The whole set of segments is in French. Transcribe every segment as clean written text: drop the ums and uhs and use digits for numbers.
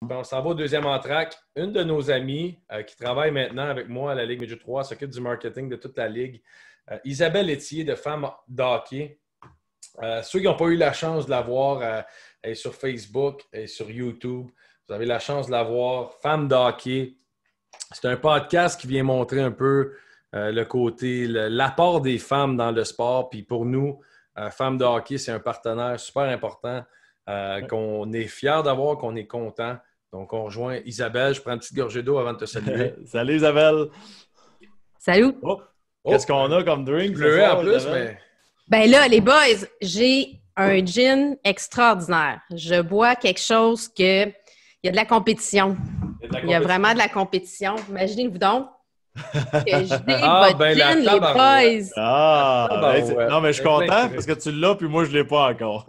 Ben, on s'en va au deuxième entraque. Une de nos amies qui travaille maintenant avec moi à la Ligue Midget 3 s'occupe du marketing de toute la Ligue. Isabelle Etier de Femmes d'Hockey. Ceux qui n'ont pas eu la chance de la voir, elle est sur Facebook et sur YouTube. Vous avez la chance de la voir. Femmes d'Hockey. C'est un podcast qui vient montrer un peu le côté, l'apport des femmes dans le sport. Puis pour nous, Femmes de Hockey, c'est un partenaire super important qu'on est fiers d'avoir, qu'on est content. Donc, on rejoint Isabelle. Je prends une petite gorgée d'eau avant de te saluer. Salut Isabelle! Salut! Qu'est-ce qu'on a comme drink? Bleuet en plus, mais... Ben là, les boys, j'ai un gin extraordinaire. Je bois quelque chose que... Il y a de la compétition. Il y a vraiment de la compétition. Imaginez-vous donc que je dis votre gin, les boys. Non, mais je suis content parce que tu l'as, puis moi, je ne l'ai pas encore.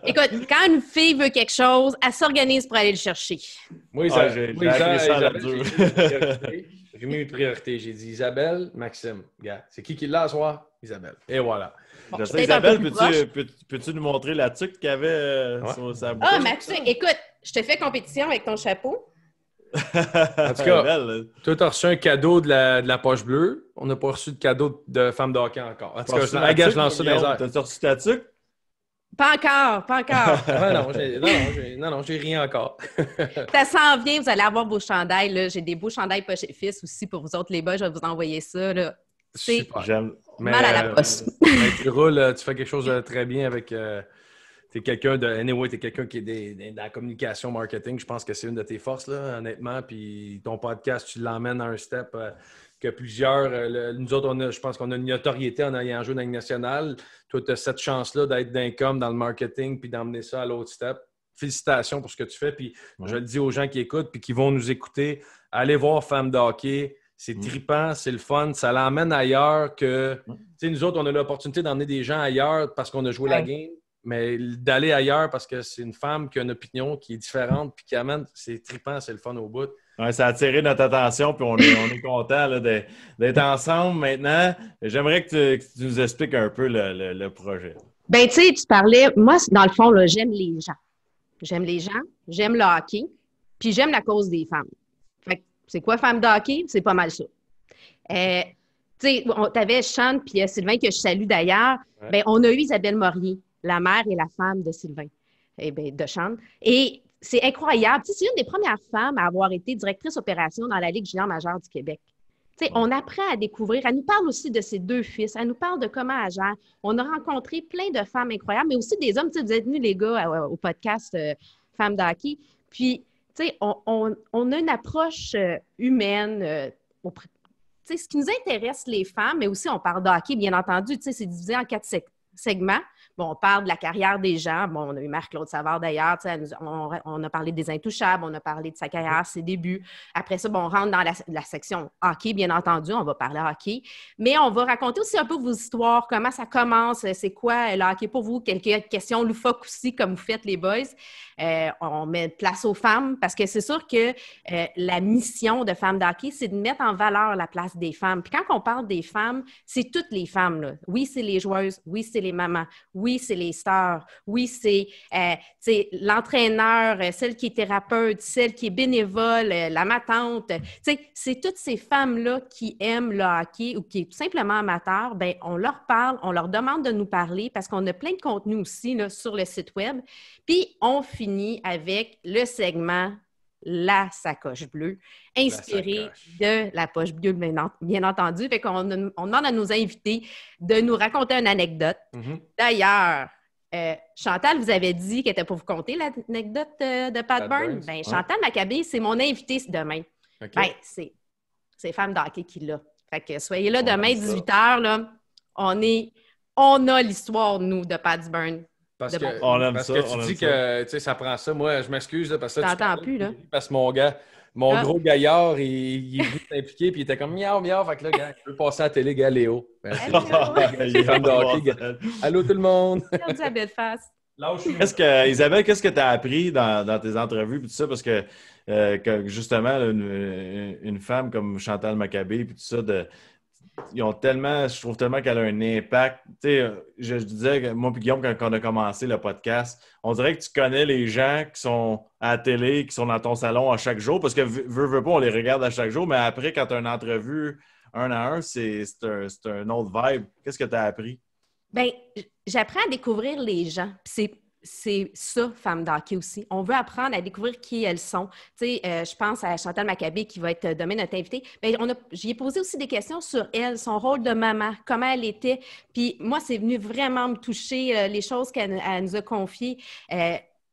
Écoute, quand une fille veut quelque chose, elle s'organise pour aller le chercher. Moi, j'ai mis une priorité. J'ai dit Isabelle, Maxime. Regarde, c'est qui l'a ce soir? Isabelle. Et voilà. Bon, Isabelle, peux-tu nous montrer la tuque qu'il y avait sur sa bouche? Ah, ma tuque, écoute, je te fais compétition avec ton chapeau. En tout cas, toi, tu as reçu un cadeau de la poche bleue. On n'a pas reçu de cadeau de femme de hockey encore. En tout cas, je lance ça dans les airs. T'as reçu ta tuque? Pas encore. Non, j'ai rien encore. Ça s'en vient, vous allez avoir vos chandails. Là. J'ai des beaux chandails Poche et Fils aussi pour vous autres, les boys. Je vais vous envoyer ça. Là. C'est mal à la poste. Tu roules, tu fais quelque chose de très bien avec... t'es quelqu'un t'es quelqu'un qui est dans la communication, marketing. Je pense que c'est une de tes forces, là, honnêtement. Puis ton podcast, tu l'emmènes à un step que plusieurs... nous autres, je pense qu'on a une notoriété en ayant joué dans la Ligue nationale. Toi, tu as cette chance-là d'être dans le marketing puis d'emmener ça à l'autre step. Félicitations pour ce que tu fais. Puis je le dis aux gens qui écoutent puis qui vont nous écouter, allez voir Femmes de Hockey. C'est trippant, c'est le fun. Ça l'emmène ailleurs que... Tu sais, nous autres, on a l'opportunité d'emmener des gens ailleurs parce qu'on a joué la game. Mais d'aller ailleurs parce que c'est une femme qui a une opinion qui est différente puis qui amène, c'est trippant, c'est le fun au bout. Ouais, ça a attiré notre attention puis on est content d'être ensemble maintenant. J'aimerais que tu nous expliques un peu le projet. Ben tu sais, tu parlais, moi, dans le fond, là, j'aime les gens. J'aime les gens, j'aime le hockey, puis j'aime la cause des femmes. Fait que c'est quoi Femmes de Hockey? C'est pas mal ça. Tu sais, t'avais Sean puis Sylvain que je salue d'ailleurs. Ouais. Ben on a eu Isabelle Morier, la mère et la femme de Sylvain, de Sean. Et c'est incroyable. C'est une des premières femmes à avoir été directrice opération dans la Ligue junior majeure du Québec. On apprend à découvrir. Elle nous parle aussi de ses deux fils. Elle nous parle de comment elle gère. On a rencontré plein de femmes incroyables, mais aussi des hommes. Vous êtes venus, les gars, au podcast Femmes de Hockey. Puis, on a une approche humaine. Ce qui nous intéresse, les femmes, mais aussi on parle de hockey, bien entendu. C'est divisé en 4 segments. Bon, on parle de la carrière des gens. Bon, on a eu Marc-Claude Savard d'ailleurs. On a parlé des Intouchables, on a parlé de sa carrière, ses débuts. Après ça, bon, on rentre dans la section hockey, bien entendu. On va parler hockey. Mais on va raconter aussi un peu vos histoires, comment ça commence, c'est quoi le hockey pour vous, quelques questions loufoques aussi, comme vous faites les boys. On met place aux femmes parce que c'est sûr que la mission de Femmes de Hockey, c'est de mettre en valeur la place des femmes. Puis quand on parle des femmes, c'est toutes les femmes, là. Oui, c'est les joueuses. Oui, c'est les mamans. Oui, c'est les stars. Oui, c'est l'entraîneur, celle qui est thérapeute, celle qui est bénévole, la matante. C'est toutes ces femmes-là qui aiment le hockey ou qui est tout simplement amateur. Bien, on leur parle, on leur demande de nous parler parce qu'on a plein de contenu aussi là, sur le site web. Puis, on finit avec le segment La sacoche bleue, inspiré de la poche bleue, bien entendu. Fait qu'on on demande à nos invités de nous raconter une anecdote. D'ailleurs, Chantal vous avait dit qu'elle était pour vous conter l'anecdote de Pat Burns. Ben, Chantal Maccabé, c'est mon invité demain. Okay. Ben, c'est Femmes de Hockey qui l'a. Fait que soyez là demain, 18h. Là, on a l'histoire, nous, de Pat Burns. Parce que tu dis que ça prend ça. Moi, je m'excuse là, parce que t'entends plus, là. Parce que mon gros gaillard, il est venu s'impliquer, puis il était comme miaou, miaou. Fait que là, gars, je veux passer à la télé, gars, Léo. Femme de hockey. Allô, tout le monde. Salut, la belle face. Isabelle, qu'est-ce que tu as appris dans tes entrevues, puis tout ça, parce que justement, une femme comme Chantal Maccabé, puis tout ça, ils ont tellement, je trouve tellement qu'elle a un impact. Tu sais, je disais, moi et Guillaume, quand on a commencé le podcast, on dirait que tu connais les gens qui sont à la télé, qui sont dans ton salon à chaque jour, parce que veux pas, on les regarde à chaque jour, mais après, quand tu as une entrevue un à un, c'est un autre vibe. Qu'est-ce que tu as appris? Bien, j'apprends à découvrir les gens. C'est ça, Femme d'hockey aussi. On veut apprendre à découvrir qui elles sont. Tu sais, je pense à Chantal Maccabé qui va être demain notre invitée. Bien, j'y ai posé aussi des questions sur elle, son rôle de maman, comment elle était. Puis moi, c'est venu vraiment me toucher les choses qu'elle nous a confiées.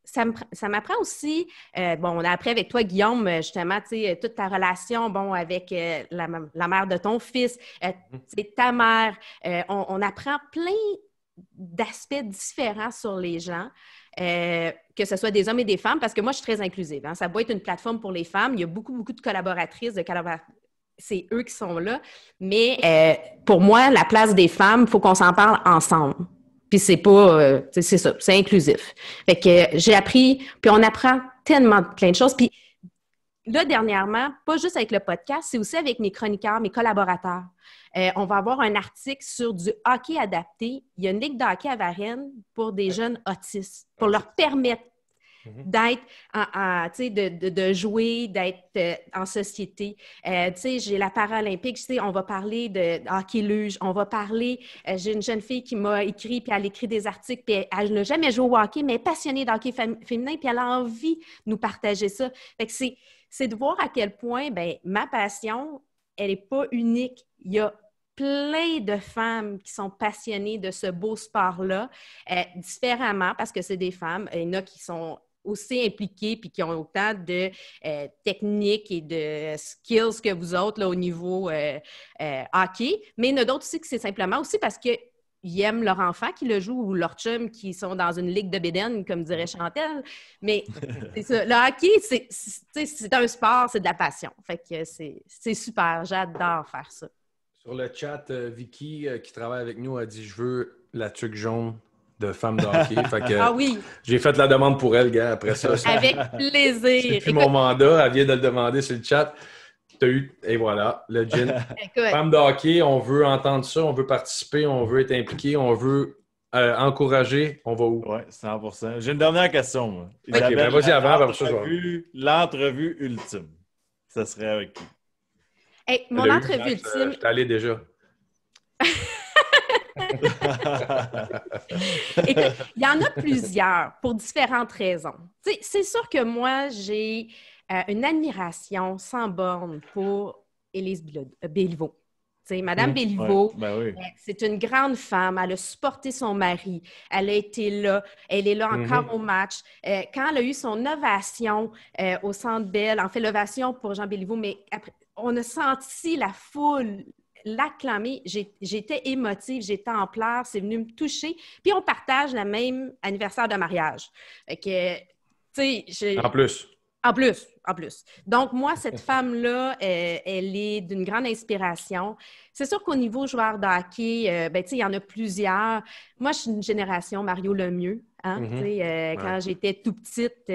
Ça m'apprend aussi, on a appris avec toi, Guillaume, justement, tu sais, toute ta relation, avec la mère de ton fils, ta mère. On apprend plein d'aspects différents sur les gens, que ce soit des hommes et des femmes, parce que moi, je suis très inclusive. Hein. Ça doit être une plateforme pour les femmes. Il y a beaucoup, beaucoup de collaboratrices, c'est eux qui sont là. Mais pour moi, la place des femmes, il faut qu'on s'en parle ensemble. Puis c'est pas, c'est ça, c'est inclusif. Fait que j'ai appris, puis on apprend tellement plein de choses. Puis là, dernièrement, pas juste avec le podcast, c'est aussi avec mes chroniqueurs, mes collaborateurs. On va avoir un article sur du hockey adapté. Il y a une ligue de hockey à Varennes pour des jeunes autistes, pour leur permettre d'être, de jouer, d'être en société. J'ai la Paralympique, on va parler de hockey luge, on va parler, j'ai une jeune fille qui m'a écrit, puis elle écrit des articles, puis elle n'a jamais joué au hockey, mais elle est passionnée d'hockey féminin, puis elle a envie de nous partager ça. Fait que c'est de voir à quel point, ma passion, elle n'est pas unique. Il y a plein de femmes qui sont passionnées de ce beau sport-là, différemment, parce que c'est des femmes. Il y en a qui sont aussi impliquées puis qui ont autant de techniques et de skills que vous autres là, au niveau hockey. Mais il y en a d'autres aussi que c'est simplement aussi parce qu'ils aiment leur enfant qui le joue ou leur chum qui sont dans une ligue de bédaine, comme dirait Chantal. Mais c'est ça. Le hockey, c'est un sport, c'est de la passion. Fait que c'est super. J'adore faire ça. Sur le chat, Vicky, qui travaille avec nous, a dit « Je veux la tuque jaune de femme de hockey. » Fait que, ah oui! J'ai fait la demande pour elle, gars, après ça. Avec plaisir! C'est plus mon mandat, elle vient de le demander sur le chat. T'as eu, et voilà, le gin. Femme de hockey, on veut entendre ça, on veut participer, on veut être impliqué, on veut encourager. On va où? Oui, 100%. J'ai une dernière question, moi. OK, ben vas-y avant, ça, l'entrevue ultime, ça serait avec qui? Hey, mon entrevue ultime... Je suis allé déjà. Écoute, il y en a plusieurs pour différentes raisons. C'est sûr que moi, j'ai une admiration sans borne pour Élise Béliveau. Madame Béliveau, oui. C'est une grande femme. Elle a supporté son mari. Elle a été là. Elle est là encore au match. Quand elle a eu son ovation au Centre Bell, en fait, l'ovation pour Jean Béliveau, mais après, on a senti la foule l'acclamer. J'étais émotive, j'étais en pleurs, c'est venu me toucher. Puis on partage le même anniversaire de mariage. Fait que, tu sais, En plus. En plus. Donc, moi, cette femme-là, elle est d'une grande inspiration. C'est sûr qu'au niveau joueur de hockey, il y en a plusieurs. Moi, je suis une génération Mario Lemieux. Hein? Quand j'étais tout petite,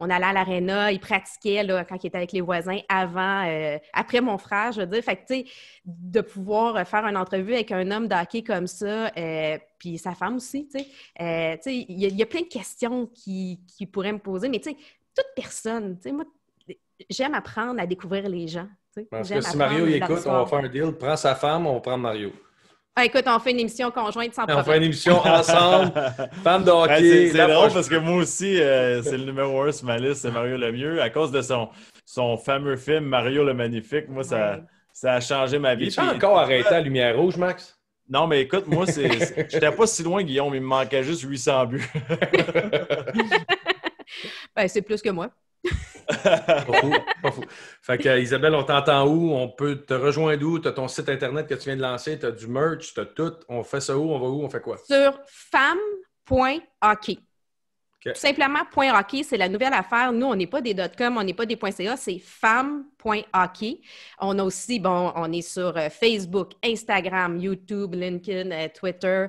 on allait à l'aréna, il pratiquait là, quand il était avec les voisins après mon frère, je veux dire. Fait que, de pouvoir faire une entrevue avec un homme de hockey comme ça, puis sa femme aussi, il y a plein de questions qui pourraient me poser, mais toute personne, moi, j'aime apprendre à découvrir les gens. Parce que si Mario il écoute, on va faire un deal, prends sa femme, on va prendre Mario. Ah, écoute, on fait une émission conjointe sans problème. On fait une émission ensemble, femme de hockey. C'est drôle parce que moi aussi, c'est le numéro 1 sur ma liste, c'est Mario Lemieux. À cause de son fameux film Mario le Magnifique, moi, ça a changé ma vie. Il est pas encore arrêté à lumière rouge, Max? Non, mais écoute, moi, j'étais pas si loin, Guillaume. Il me manquait juste 800 buts. C'est plus que moi. Pas fou. Fait que, Isabelle, on t'entend où? On peut te rejoindre où? Tu as ton site Internet que tu viens de lancer, tu as du merch, tu as tout. On fait ça où? On va où? On fait quoi? Sur femme.hockey. Okay. Tout simplement, .hockey, c'est la nouvelle affaire. Nous, on n'est pas des .com, on n'est pas des .ca, c'est femme.hockey. On a aussi, on est sur Facebook, Instagram, YouTube, LinkedIn, Twitter,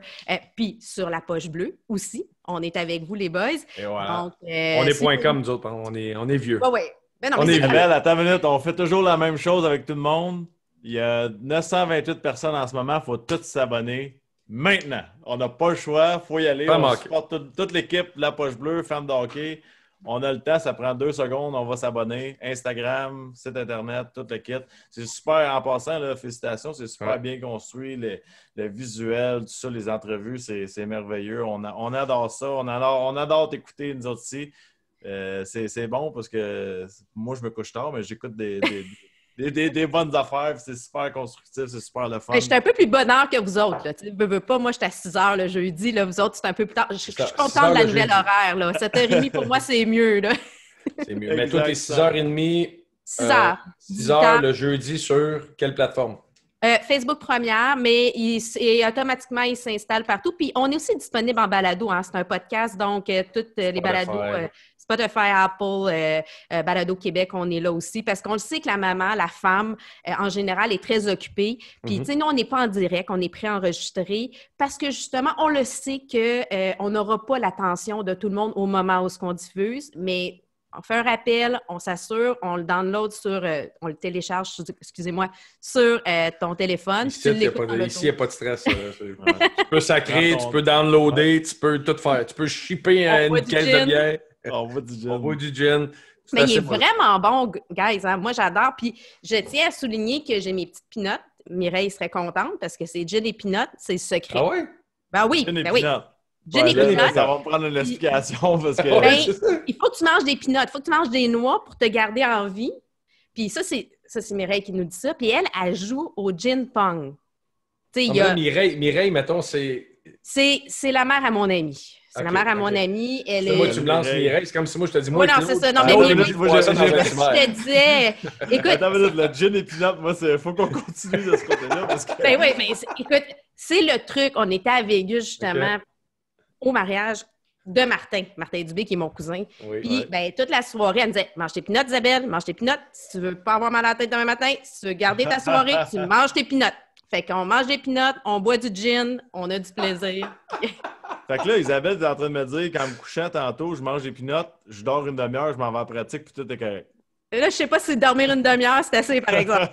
puis sur la poche bleue aussi. On est avec vous, les boys. Et voilà. Donc, on est .com, nous autres. On est vieux. Oui. Ben non, on est belle. Attends une minute. On fait toujours la même chose avec tout le monde. Il y a 928 personnes en ce moment. Il faut tous s'abonner maintenant. On n'a pas le choix. Il faut y aller. On supporte toute l'équipe, la poche bleue, Femmes de hockey. On a le temps, ça prend 2 secondes, on va s'abonner. Instagram, site Internet, tout le kit. C'est super, en passant, là, félicitations, c'est super bien construit. Le visuel, tout ça, les entrevues, c'est merveilleux. On adore ça. On adore t'écouter, nous autres ici. C'est bon parce que moi, je me couche tard, mais j'écoute des bonnes affaires. C'est super constructif, c'est super le fun. Je suis un peu plus bonne heure que vous autres. Là. Veux pas, moi, j'étais à 6 heures le jeudi. Là, vous autres, c'est un peu plus tard. Je suis contente de la nouvelle horaire. Là. 7h30, pour moi, c'est mieux. Là. C'est mieux. Mais toi, t'es 6h30. 6 heures. 6 heures le jeudi sur quelle plateforme? Facebook première, mais automatiquement, il s'installe partout. Puis, on est aussi disponible en balado. Hein. C'est un podcast, donc toutes les balados, Spotify, Apple, Balado Québec, on est là aussi. Parce qu'on le sait que la maman, la femme, en général, est très occupée. Puis, tu sais, nous, on n'est pas en direct, on est préenregistré parce que, justement, on le sait qu'on n'aura pas l'attention de tout le monde au moment où on diffuse, mais... On fait un rappel, on s'assure, on le download on le télécharge, excusez-moi, sur ton téléphone. Ici, il n'y a pas de stress. Tu peux sacrer, tu peux downloader, tu peux tout faire. Tu peux shipper une caisse de bière. On boit du gin. Mais il est vraiment bon, guys. Hein? Moi, j'adore. Puis, je tiens à souligner que j'ai mes petites pinottes. Mireille serait contente parce que c'est gin et pinottes, c'est secret. Ah ouais? Ben oui, gin et ben oui. Ça va me prendre une explication parce que... il faut que tu manges des peanuts, il faut que tu manges des noix pour te garder en vie. Puis ça, c'est Mireille qui nous dit ça. Puis elle joue au gin pong. Mireille, mettons, c'est... C'est la mère à mon ami. C'est la mère à mon ami. Moi, tu me lances Mireille, c'est comme si moi, je te dis... Moi, non, c'est ça. Non, mais je te disais... Écoute... Attends, le gin et peanuts, moi, il faut qu'on continue de ce côté-là parce que... Ben oui, mais écoute, c'est le truc. On était à Vegas, justement... au mariage de Martin Dubé, qui est mon cousin. Puis, toute la soirée, elle me disait « Mange tes peanuts, Isabelle, mange tes peanuts. Si tu veux pas avoir mal à la tête demain matin, si tu veux garder ta soirée, tu manges tes peanuts. » Fait qu'on mange des peanuts, on boit du gin, on a du plaisir. Fait que là, Isabelle est en train de me dire qu'en me couchant tantôt, je mange des peanuts, je dors une demi-heure, je m'en vais en pratique, puis tout est correct. Là, je sais pas si dormir une demi-heure, c'est assez, par exemple.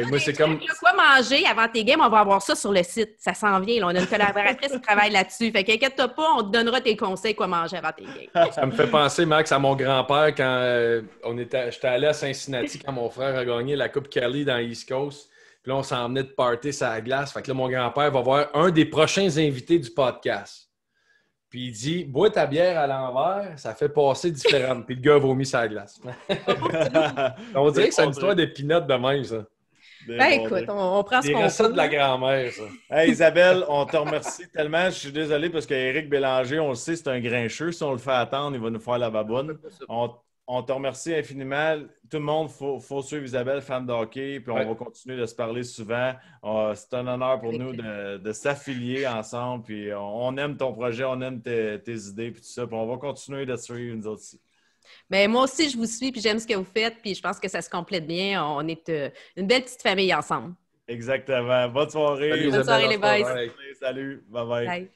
Moi, c'est comme... Quoi manger avant tes games, on va avoir ça sur le site. Ça s'en vient. Là. On a une collaboratrice qui travaille là-dessus. Fait qu'inquiète-toi pas, on te donnera tes conseils quoi manger avant tes games. Ça me fait penser, Max, à mon grand-père quand j'étais allé à Cincinnati quand mon frère a gagné la Coupe Kelly dans l'East Coast. Puis là, on s'en venait de party sur la glace. Fait que là, mon grand-père va voir un des prochains invités du podcast. Puis il dit « Bois ta bière à l'envers, ça fait passer différemment. » Puis le gars a vomi sur la glace. On dirait que c'est une histoire de peanuts de même, ça. Écoute, on prend ce qu'on peut. C'est ça de la grand-mère, ça. Hey Isabelle, on te remercie tellement. Je suis désolé parce qu'Éric Bélanger, on le sait, c'est un grincheux. Si on le fait attendre, il va nous faire la baboune. On te remercie infiniment. Tout le monde, il faut suivre Isabelle, fan de hockey, puis on va continuer de se parler souvent. C'est un honneur pour nous de s'affilier ensemble, puis on aime ton projet, on aime tes idées, puis tout ça, puis on va continuer de suivre nous autres aussi. Bien, moi aussi, je vous suis, puis j'aime ce que vous faites, puis je pense que ça se complète bien. On est une belle petite famille ensemble. Exactement. Bonne soirée. Bonne soirée, les boys. Salut. Bye-bye. Bye.